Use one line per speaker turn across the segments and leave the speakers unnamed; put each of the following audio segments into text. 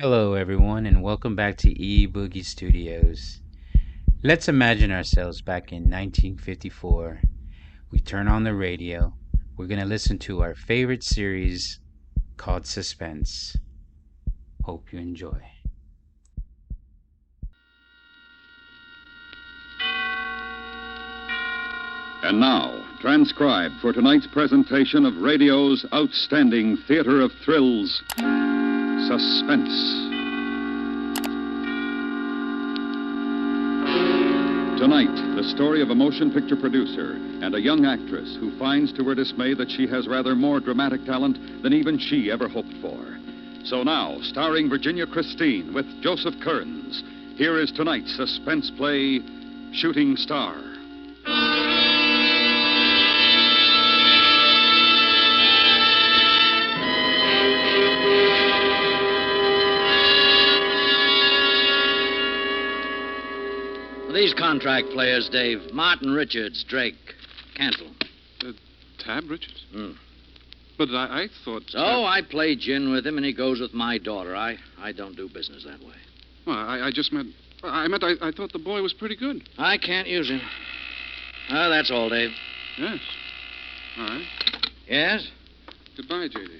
Hello, everyone, and welcome back to Boogie Studios. Let's imagine ourselves back in 1954. We turn on the radio. We're going to listen to our favorite series called Suspense. Hope you enjoy.
And now, transcribed for tonight's presentation of radio's outstanding theater of thrills, Suspense. Tonight, the story of a motion picture producer and a young actress who finds to her dismay that she has rather more dramatic talent than even she ever hoped for. So now, starring Virginia Christine with Joseph Kearns, here is tonight's suspense play, Shooting Star.
These contract players, Dave. Martin Richards, Drake. Cancel.
Tab Richards?
Hmm.
But I thought...
So I play gin with him, and he goes with my daughter. I don't do business that way.
Well, I just meant... I thought the boy was pretty good.
I can't use him. That's all, Dave.
Yes. All right.
Yes?
Goodbye, J.D.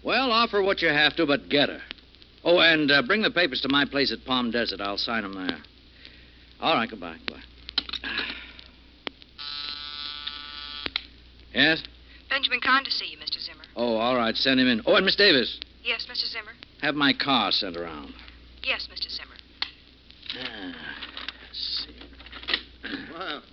Well, offer what you have to, but get her. Oh, and bring the papers to my place at Palm Desert. I'll sign them there. All right, goodbye. Yes?
Benjamin Kahn to see you, Mr. Zimmer.
Oh, all right. Send him in. Oh, and Miss Davis.
Yes, Mr. Zimmer.
Have my car sent around.
Yes, Mr. Zimmer.
Let's see.
Well,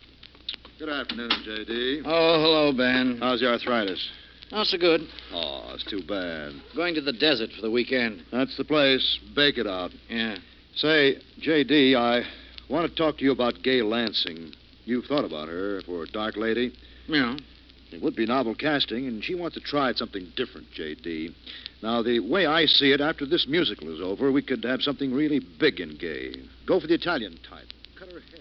good afternoon, J.D.
Oh, hello, Ben.
How's your arthritis?
Not so good.
Oh, it's too bad.
Going to the desert for the weekend.
That's the place. Bake it out.
Yeah.
Say, J.D., I want to talk to you about Gay Lansing. You've thought about her for Dark Lady.
Yeah.
It would be novel casting, and she wants to try something different, J.D. Now, the way I see it, after this musical is over, we could have something really big and gay. Go for the Italian type. Cut her hair.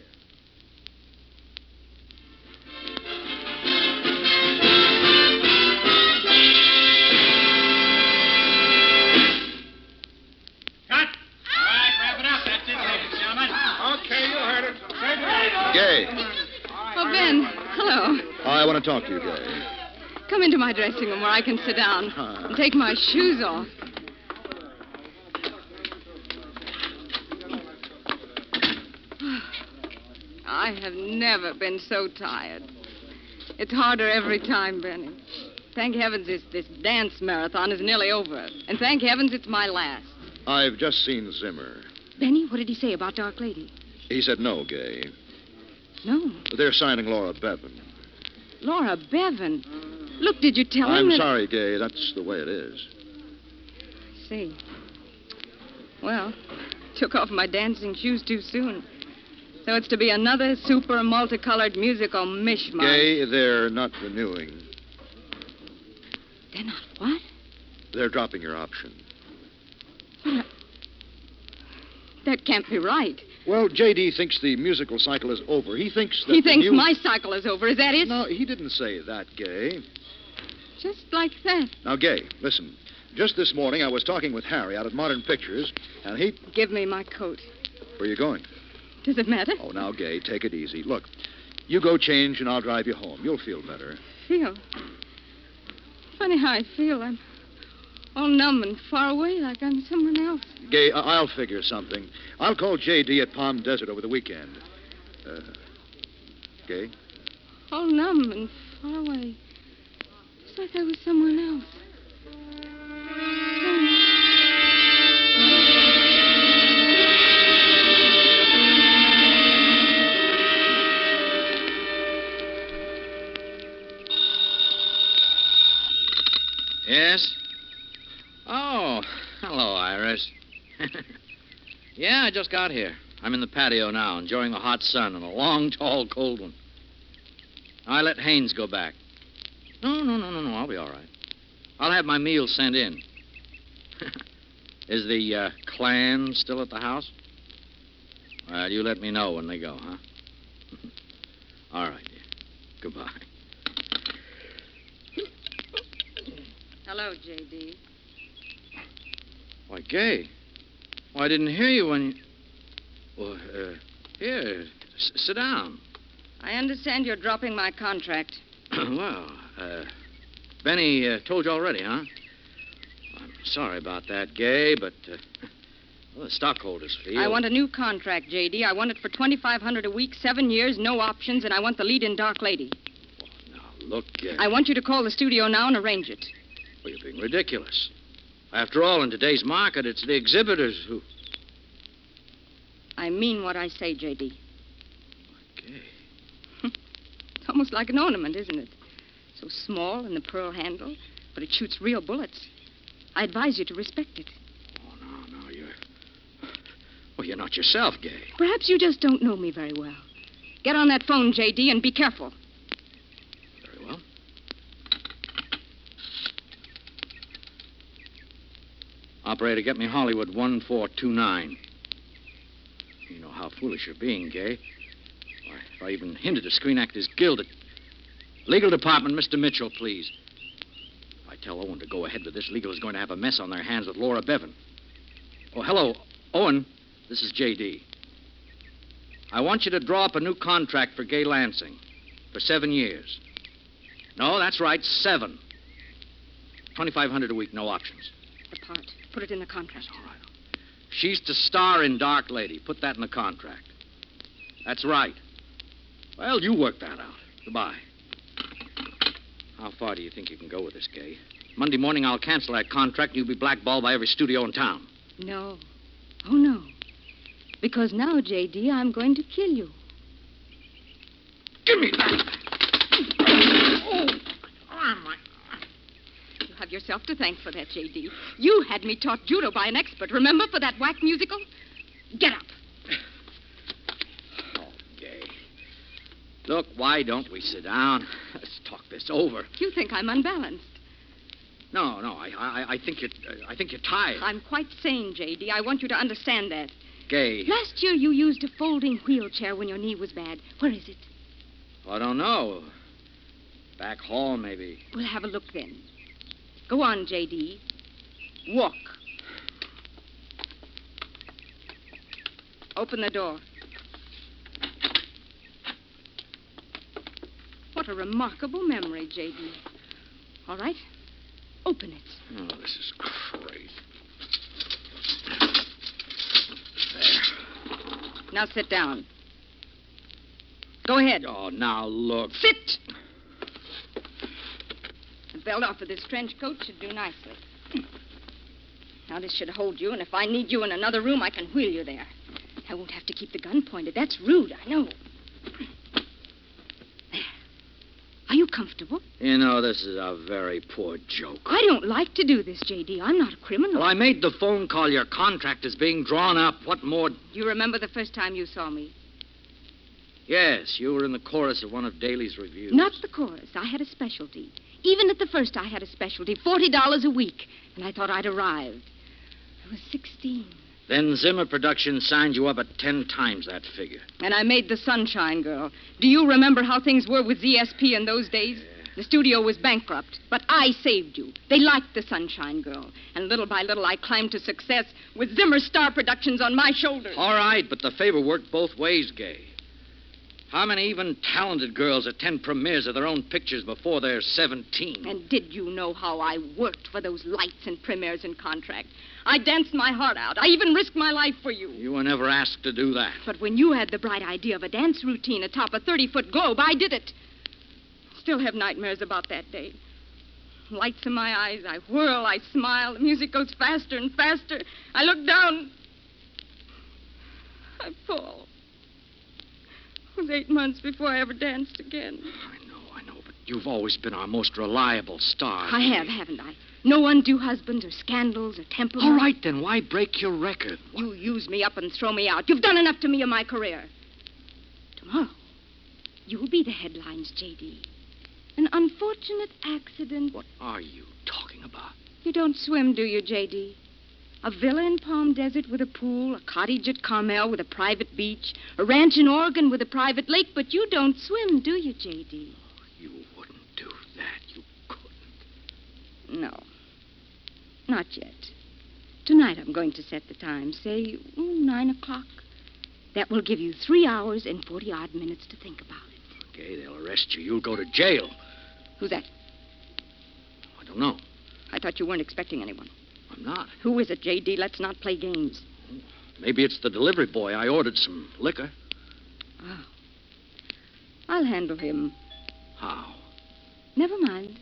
Cut! All right, wrap it up. That's it, ladies and gentlemen.
Okay, you heard it.
Gay,
Oh, Ben. Hello.
I want to talk to you, Gay.
Come into my dressing room where I can sit down and take my shoes off. I have never been so tired. It's harder every time, Benny. Thank heavens this dance marathon is nearly over. And thank heavens it's my last.
I've just seen Zimmer.
Benny, what did he say about Dark Lady?
He said no, Gay.
No.
They're signing Laura Bevan.
Laura Bevan. Look, did you tell him
I'm
that...
sorry, Gay. That's the way it is.
I see. Well, took off my dancing shoes too soon. So it's to be another super multicolored musical mishmash.
Gay, they're not renewing.
They're not what?
They're dropping your option.
That can't be right.
Well, J.D. thinks the musical cycle is over. He thinks that
He
the
thinks
new...
my cycle is over. Is that it?
No, he didn't say that, Gay.
Just like that.
Now, Gay, listen. Just this morning, I was talking with Harry out at Modern Pictures, and he...
Give me my coat.
Where are you going?
Does it matter?
Oh, now, Gay, take it easy. Look, you go change, and I'll drive you home. You'll feel better.
Feel? Funny how I feel. I'm all numb and far away like I'm someone else.
Gay, I'll figure something. I'll call J.D. at Palm Desert over the weekend. Gay?
All numb and far away. It's like I was someone else.
Yes? Oh, hello, Iris. Yeah, I just got here. I'm in the patio now, enjoying the hot sun and a long, tall, cold one. I let Haynes go back. No. I'll be all right. I'll have my meal sent in. Is the clan still at the house? Well, you let me know when they go, huh? All right, dear. Goodbye.
Hello, J.D.
Why, Gay, Oh, I didn't hear you when you... Well, here, sit down.
I understand you're dropping my contract.
Well, Benny told you already, huh? I'm sorry about that, Gay, but well, the stockholders feel...
I want a new contract, J.D. I want it for $2,500 a week, 7 years, no options, and I want the lead in Dark Lady.
Oh, now, look,
I want you to call the studio now and arrange it.
Well, you're being ridiculous. After all, in today's market, it's the exhibitors who...
I mean what I say, J.D.
Okay.
It's almost like an ornament, isn't it? So small and the pearl handle, but it shoots real bullets. I advise you to respect it.
Oh, no, you're... Well, you're not yourself, Gay.
Perhaps you just don't know me very well. Get on that phone, J.D., and be careful.
Very well. Operator, get me Hollywood 1429. You know how foolish you're being, Gay. Why, if I even hinted a Screen Actors Guild at... Legal Department, Mr. Mitchell, please. If I tell Owen to go ahead with this, Legal is going to have a mess on their hands with Laura Bevan. Oh, hello, Owen. This is J.D. I want you to draw up a new contract for Gay Lansing for 7 years. No, that's right, 7. $2,500 a week, no options.
The part. Put it in the contract.
All right. She's to star in Dark Lady. Put that in the contract. That's right. Well, you work that out. Goodbye. How far do you think you can go with this, Gay? Monday morning, I'll cancel that contract, and you'll be blackballed by every studio in town.
No. Oh, no. Because now, J.D., I'm going to kill you.
Give me that!
You have yourself to thank for that, J.D. You had me taught judo by an expert, remember, for that whack musical? Get up.
Oh, Gay. Look, why don't we sit down? Let's talk this over.
You think I'm unbalanced.
No, I think you're tired.
I'm quite sane, J.D. I want you to understand that.
Gay.
Last year you used a folding wheelchair when your knee was bad. Where is it?
I don't know. Back hall, maybe.
We'll have a look then. Go on, J.D. Walk. Open the door. What a remarkable memory, J.D. All right. Open it.
Oh, this is crazy. There.
Now sit down. Go ahead.
Oh, now look.
Sit! The belt off of this trench coat should do nicely. Now, this should hold you, and if I need you in another room, I can wheel you there. I won't have to keep the gun pointed. That's rude, I know. There. Are you comfortable?
You know, this is a very poor joke.
I don't like to do this, J.D. I'm not a criminal.
Well, I made the phone call. Your contract is being drawn up. What more?
You remember the first time you saw me?
Yes, you were in the chorus of one of Daly's reviews.
Not the chorus. I had a specialty. Even at the first, I had a specialty. $40 a week. And I thought I'd arrived. I was 16.
Then Zimmer Productions signed you up at 10 times that figure.
And I made the Sunshine Girl. Do you remember how things were with ZSP in those days? The studio was bankrupt, but I saved you. They liked the Sunshine Girl. And little by little, I climbed to success with Zimmer Star Productions on my shoulders.
All right, but the favor worked both ways, Gay. How many even talented girls attend premieres of their own pictures before they're 17?
And did you know how I worked for those lights and premieres and contract? I danced my heart out. I even risked my life for you.
You were never asked to do that.
But when you had the bright idea of a dance routine atop a 30-foot globe, I did it. Still have nightmares about that day. Lights in my eyes. I whirl. I smile. The music goes faster and faster. I look down. I fall. It was 8 months before I ever danced again.
I know, but you've always been our most reliable star.
I have, haven't I? No undue husbands or scandals or temperament.
All right, then, why break your record?
You use me up and throw me out. You've done enough to me in my career. Tomorrow, you'll be the headlines, J.D. An unfortunate accident.
What are you talking about?
You don't swim, do you, J.D.? A villa in Palm Desert with a pool, a cottage at Carmel with a private beach, a ranch in Oregon with a private lake, but you don't swim, do you, J.D.?
You wouldn't do that. You couldn't.
No. Not yet. Tonight I'm going to set the time, say 9 o'clock. That will give you 3 hours and 40-odd minutes to think about it.
Okay, they'll arrest you. You'll go to jail.
Who's that?
I don't know.
I thought you weren't expecting anyone.
I'm not.
Who is it, J.D.? Let's not play games.
Maybe it's the delivery boy. I ordered some liquor.
Oh. I'll handle him.
How?
Never mind.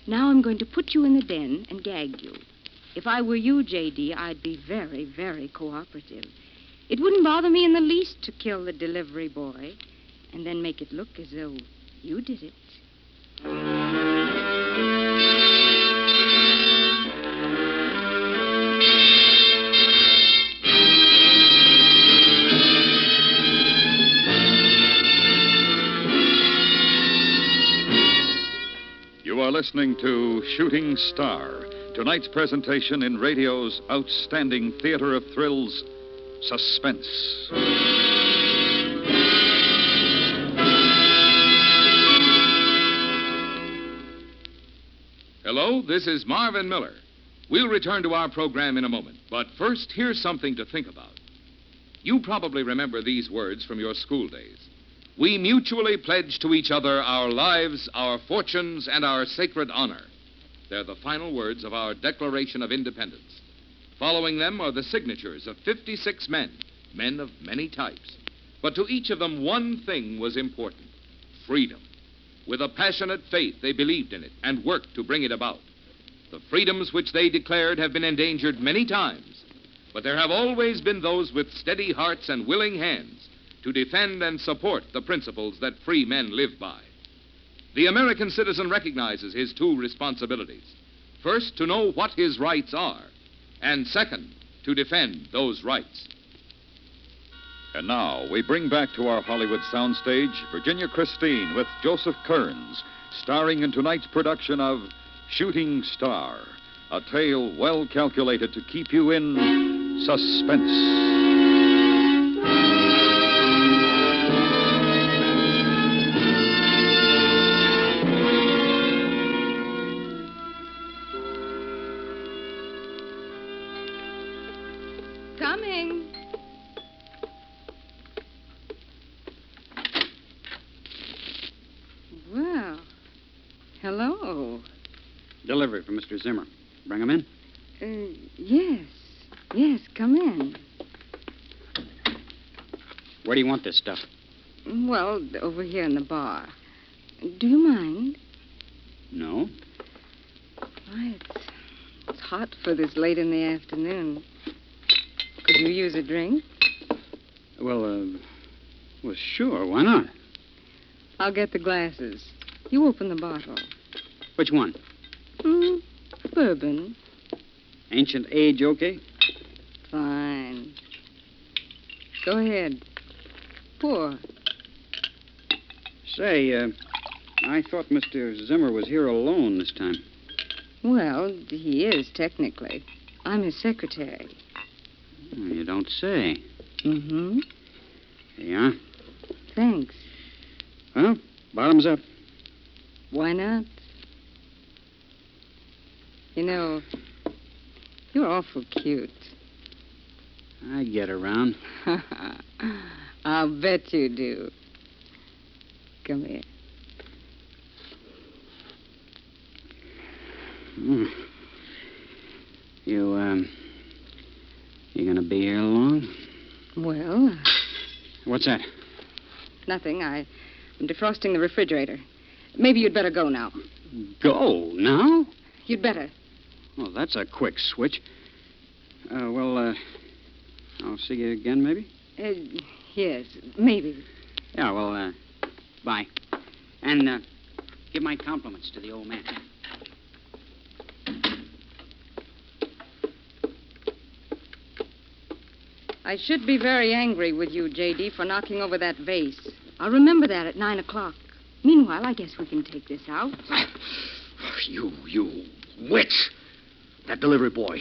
Now I'm going to put you in the den and gag you. If I were you, J.D., I'd be very, very cooperative. It wouldn't bother me in the least to kill the delivery boy and then make it look as though you did it.
You are listening to Shooting Star, tonight's presentation in radio's outstanding theater of thrills, Suspense.
Hello, this is Marvin Miller. We'll return to our program in a moment, but first, here's something to think about. You probably remember these words from your school days. We mutually pledge to each other our lives, our fortunes, and our sacred honor. They're the final words of our Declaration of Independence. Following them are the signatures of 56 men, men of many types. But to each of them, one thing was important: freedom. With a passionate faith, they believed in it and worked to bring it about. The freedoms which they declared have been endangered many times, but there have always been those with steady hearts and willing hands to defend and support the principles that free men live by. The American citizen recognizes his two responsibilities. First, to know what his rights are, and second, to defend those rights.
And now we bring back to our Hollywood soundstage Virginia Christine with Joseph Kearns, starring in tonight's production of Shooting Star, a tale well calculated to keep you in suspense.
Coming. Well, hello.
Delivery for Mr. Zimmer. Bring him in.
Yes. Yes, come in.
Where do you want this stuff?
Well, over here in the bar. Do you mind?
No.
Why, it's hot for this late in the afternoon. Could you use a drink?
Well, sure. Why not?
I'll get the glasses. You open the bottle.
Which one?
Bourbon.
Ancient age, okay?
Fine. Go ahead. Pour.
Say, I thought Mr. Zimmer was here alone this time.
Well, he is, technically. I'm his secretary.
You don't say.
Mm-hmm.
Here you are.
Thanks.
Well, bottoms up.
Why not? You know, you're awful cute.
I get around.
I'll bet you do. Come here.
You gonna be here long?
Well,
What's that?
nothing. I'm defrosting the refrigerator. Maybe you'd better go now.
Go now?
You'd better.
Well, that's a quick switch. I'll see you again, maybe?
Yes, maybe.
Yeah, well, bye. And give my compliments to the old man.
I should be very angry with you, J.D., for knocking over that vase. I'll remember that at 9 o'clock. Meanwhile, I guess we can take this out.
You witch! That delivery boy.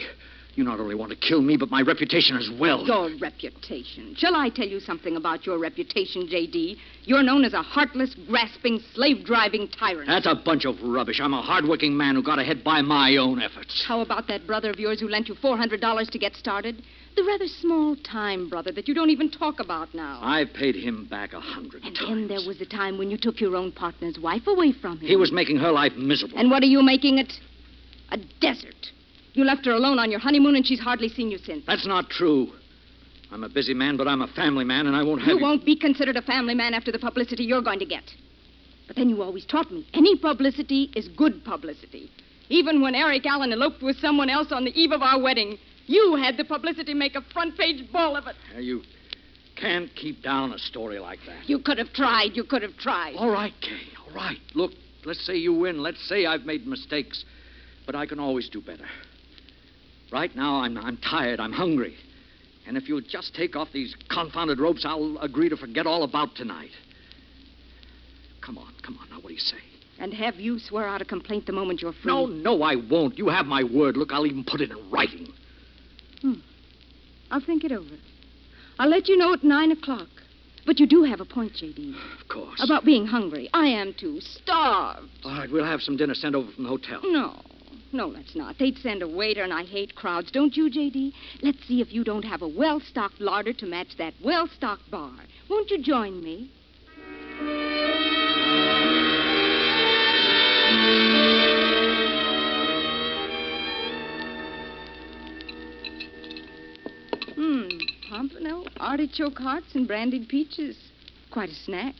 You not only want to kill me, but my reputation as well.
Your reputation. Shall I tell you something about your reputation, J.D.? You're known as a heartless, grasping, slave-driving tyrant.
That's a bunch of rubbish. I'm a hard-working man who got ahead by my own efforts.
How about that brother of yours who lent you $400 to get started? The rather small-time brother that you don't even talk about now.
I've paid him back 100
And
times.
then there was the time when you took your own partner's wife away from him.
He was making her life miserable.
And what are you making it? A desert. You left her alone on your honeymoon, and she's hardly seen you since.
That's not true. I'm a busy man, but I'm a family man, and I won't have
You won't be considered a family man after the publicity you're going to get. But then you always taught me any publicity is good publicity. Even when Eric Allen eloped with someone else on the eve of our wedding, you had the publicity make a front-page ball of it.
You can't keep down a story like that.
You could have tried. You could have tried.
All right, Kay, all right. Look, let's say you win. Let's say I've made mistakes. But I can always do better. Right now, I'm tired. I'm hungry. And if you'll just take off these confounded ropes, I'll agree to forget all about tonight. Come on. Now, what do you say?
And have you swear out a complaint the moment you're free?
No, I won't. You have my word. Look, I'll even put it in writing.
I'll think it over. I'll let you know at 9 o'clock. But you do have a point, J.D.
Of course.
About being hungry. I am too. Starved.
All right, we'll have some dinner sent over from the hotel.
No, let's not. They'd send a waiter, and I hate crowds. Don't you, J.D.? Let's see if you don't have a well-stocked larder to match that well-stocked bar. Won't you join me? Pompano, artichoke hearts, and brandied peaches. Quite a snack.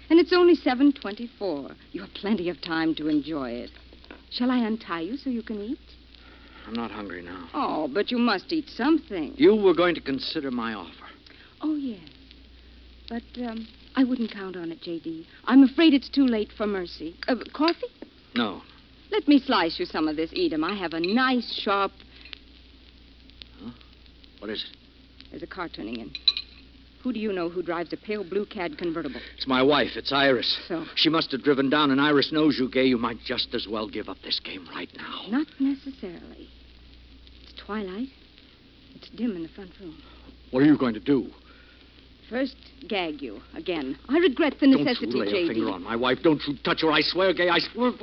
And it's only 7:24. You have plenty of time to enjoy it. Shall I untie you so you can eat?
I'm not hungry now.
Oh, but you must eat something.
You were going to consider my offer.
Oh, yes. But I wouldn't count on it, J.D. I'm afraid it's too late for mercy. Coffee?
No.
Let me slice you some of this, Edam. I have a nice, sharp...
Huh? What is it?
There's a car turning in. Who do you know who drives a pale blue cad convertible?
It's my wife. It's Iris.
So?
She must have driven down, and Iris knows you, Gay. You might just as well give up this game right now.
Not necessarily. It's twilight. It's dim in the front room.
What are you going to do?
First, gag you again. I regret the necessity,
Don't you lay
J.D.
a finger on my wife. Don't you touch her. I swear, Gay. I swear.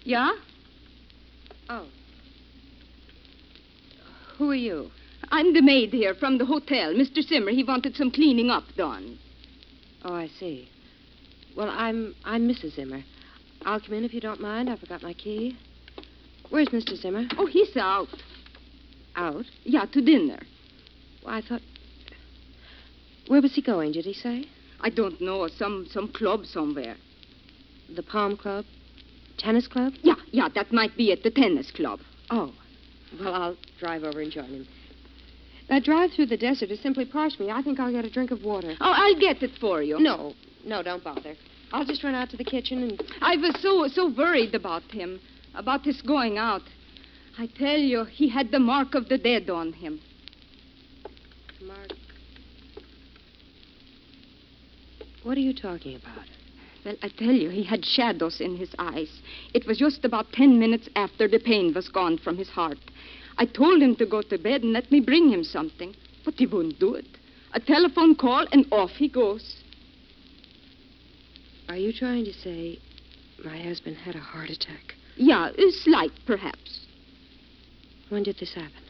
Yeah? Oh. Who are you? I'm the maid here from the hotel. Mr. Simmer, he wanted some cleaning up done.
Oh, I see. Well, I'm Mrs. Zimmer. I'll come in if you don't mind. I forgot my key. Where's Mr. Zimmer?
Oh, he's out.
Out?
Yeah, to dinner.
Well, I thought... Where was he going, did he say?
I don't know. Some club somewhere.
The Palm Club? Tennis club?
Yeah, that might be at the tennis club.
Oh. Well, I'll drive over and join him. That drive through the desert has simply parched me. I think I'll get a drink of water.
Oh, I'll get it for you.
No, don't bother. I'll just run out to the kitchen and...
I was so worried about him, about his going out. I tell you, he had the mark of the dead on him.
Mark... What are you talking about?
Well, I tell you, he had shadows in his eyes. It was just about 10 minutes after the pain was gone from his heart. I told him to go to bed and let me bring him something, but he wouldn't do it. A telephone call and off he goes.
Are you trying to say my husband had a heart attack?
Yeah, slight, perhaps.
When did this happen?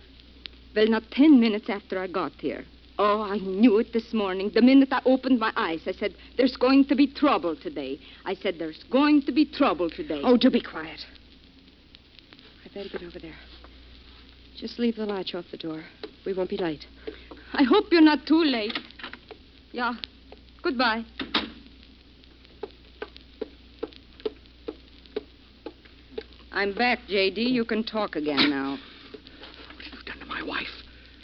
Well, not 10 minutes after I got here. Oh, I knew it this morning. The minute I opened my eyes, I said, there's going to be trouble today. I said, there's going to be trouble today.
Oh, do be quiet. I better get over there. Just leave the latch off the door. We won't be late.
I hope you're not too late. Yeah. Goodbye. I'm back, J.D. You can talk again now.
What have you done to my wife?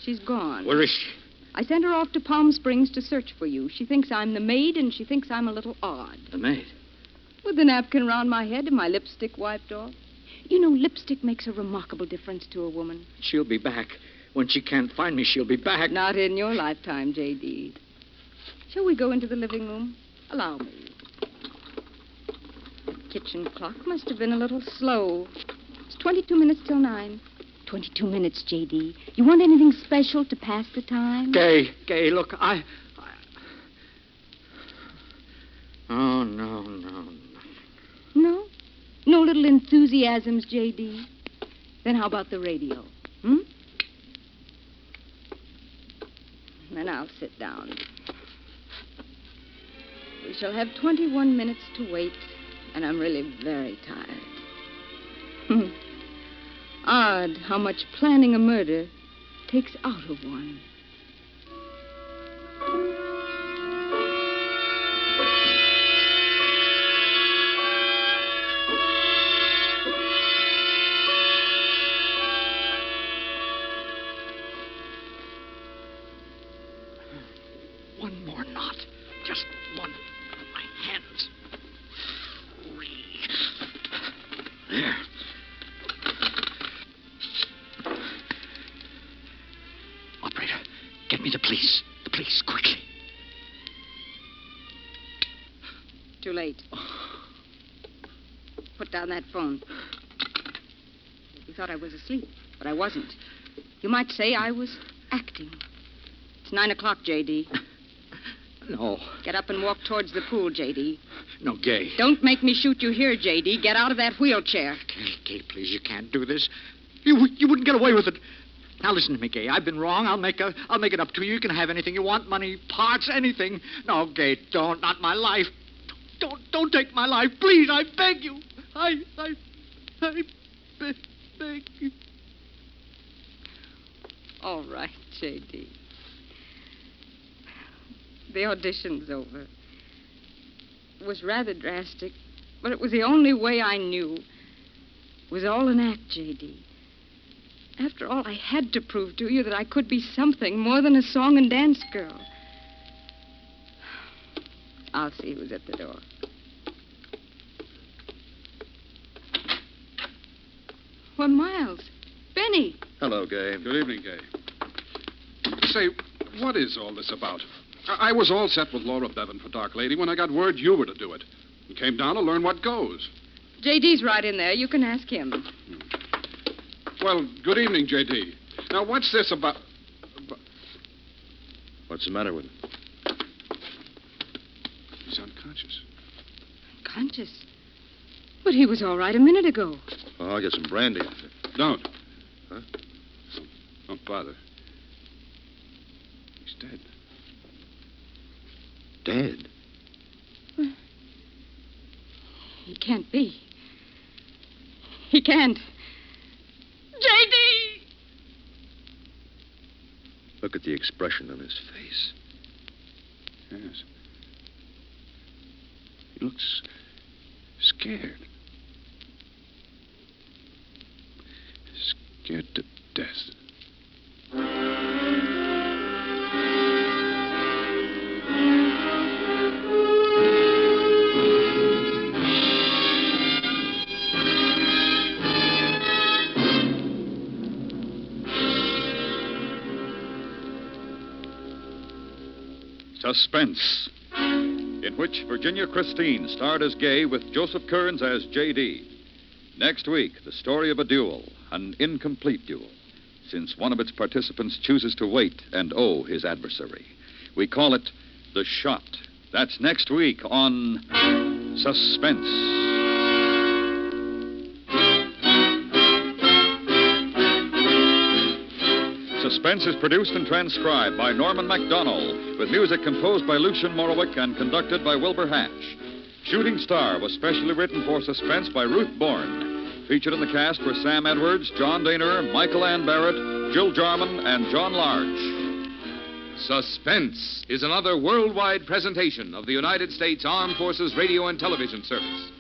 She's gone.
Where is she?
I sent her off to Palm Springs to search for you. She thinks I'm the maid, and she thinks I'm a little odd.
The maid?
With the napkin round my head and my lipstick wiped off. You know, lipstick makes a remarkable difference to a woman.
She'll be back. When she can't find me, she'll be back.
Not in your lifetime, J.D. Shall we go into the living room? Allow me. The kitchen clock must have been a little slow. It's 22 minutes till 9. 22 minutes, J.D. You want anything special to pass the time?
Gay, look,
Oh, no.
No? No little enthusiasms, J.D.? Then how about the radio? Then I'll sit down. We shall have 21 minutes to wait, and I'm really very tired. Odd how much planning a murder takes out of one.
one more knot. Just one. My hands. Free. There. Operator, get me the police. The police, quickly.
Too late. Put down that phone. You thought I was asleep, but I wasn't. You might say I was acting. It's 9 o'clock, J.D.
No.
Get up and walk towards the pool, J.D.
No, Gay.
Don't make me shoot you here, J.D. Get out of that wheelchair.
Gay, please, you can't do this. You wouldn't get away with it. Now listen to me, Gay. I've been wrong. I'll make it up to you. You can have anything you want, money, parts, anything. No, Gay, don't. Not my life. Don't take my life, please. I beg you. I beg you.
All right, J.D. The audition's over. It was rather drastic, but it was the only way I knew. It was all an act, J.D. After all, I had to prove to you that I could be something more than a song and dance girl. I'll see who's at the door. Well, Miles. Benny.
Hello, Gay.
Good evening, Gay. Say, what is all this about? I was all set with Laura Bevan for Dark Lady when I got word you were to do it. And came down to learn what goes.
J.D.'s right in there. You can ask him.
Well, good evening, J.D. Now, what's this about...
What's the matter with him?
He's unconscious.
Unconscious? But he was all right a minute ago.
Oh, I'll get some brandy.
Don't.
Huh?
Don't bother. He's dead.
Dead?
Well, he can't be. He can't. J.D.!
Look at the expression on his face.
Yes. He looks scared. Scared to death.
Suspense, in which Virginia Christine starred as Gay with Joseph Kearns as J.D. Next week, the story of a duel, an incomplete duel, since one of its participants chooses to wait and owe his adversary. We call it The Shot. That's next week on Suspense. Suspense is produced and transcribed by Norman MacDonnell, with music composed by Lucian Morowick and conducted by Wilbur Hatch. Shooting Star was specially written for Suspense by Ruth Bourne. Featured in the cast were Sam Edwards, John Daner, Michael Ann Barrett, Jill Jarman, and John Large.
Suspense is another worldwide presentation of the United States Armed Forces Radio and Television Service.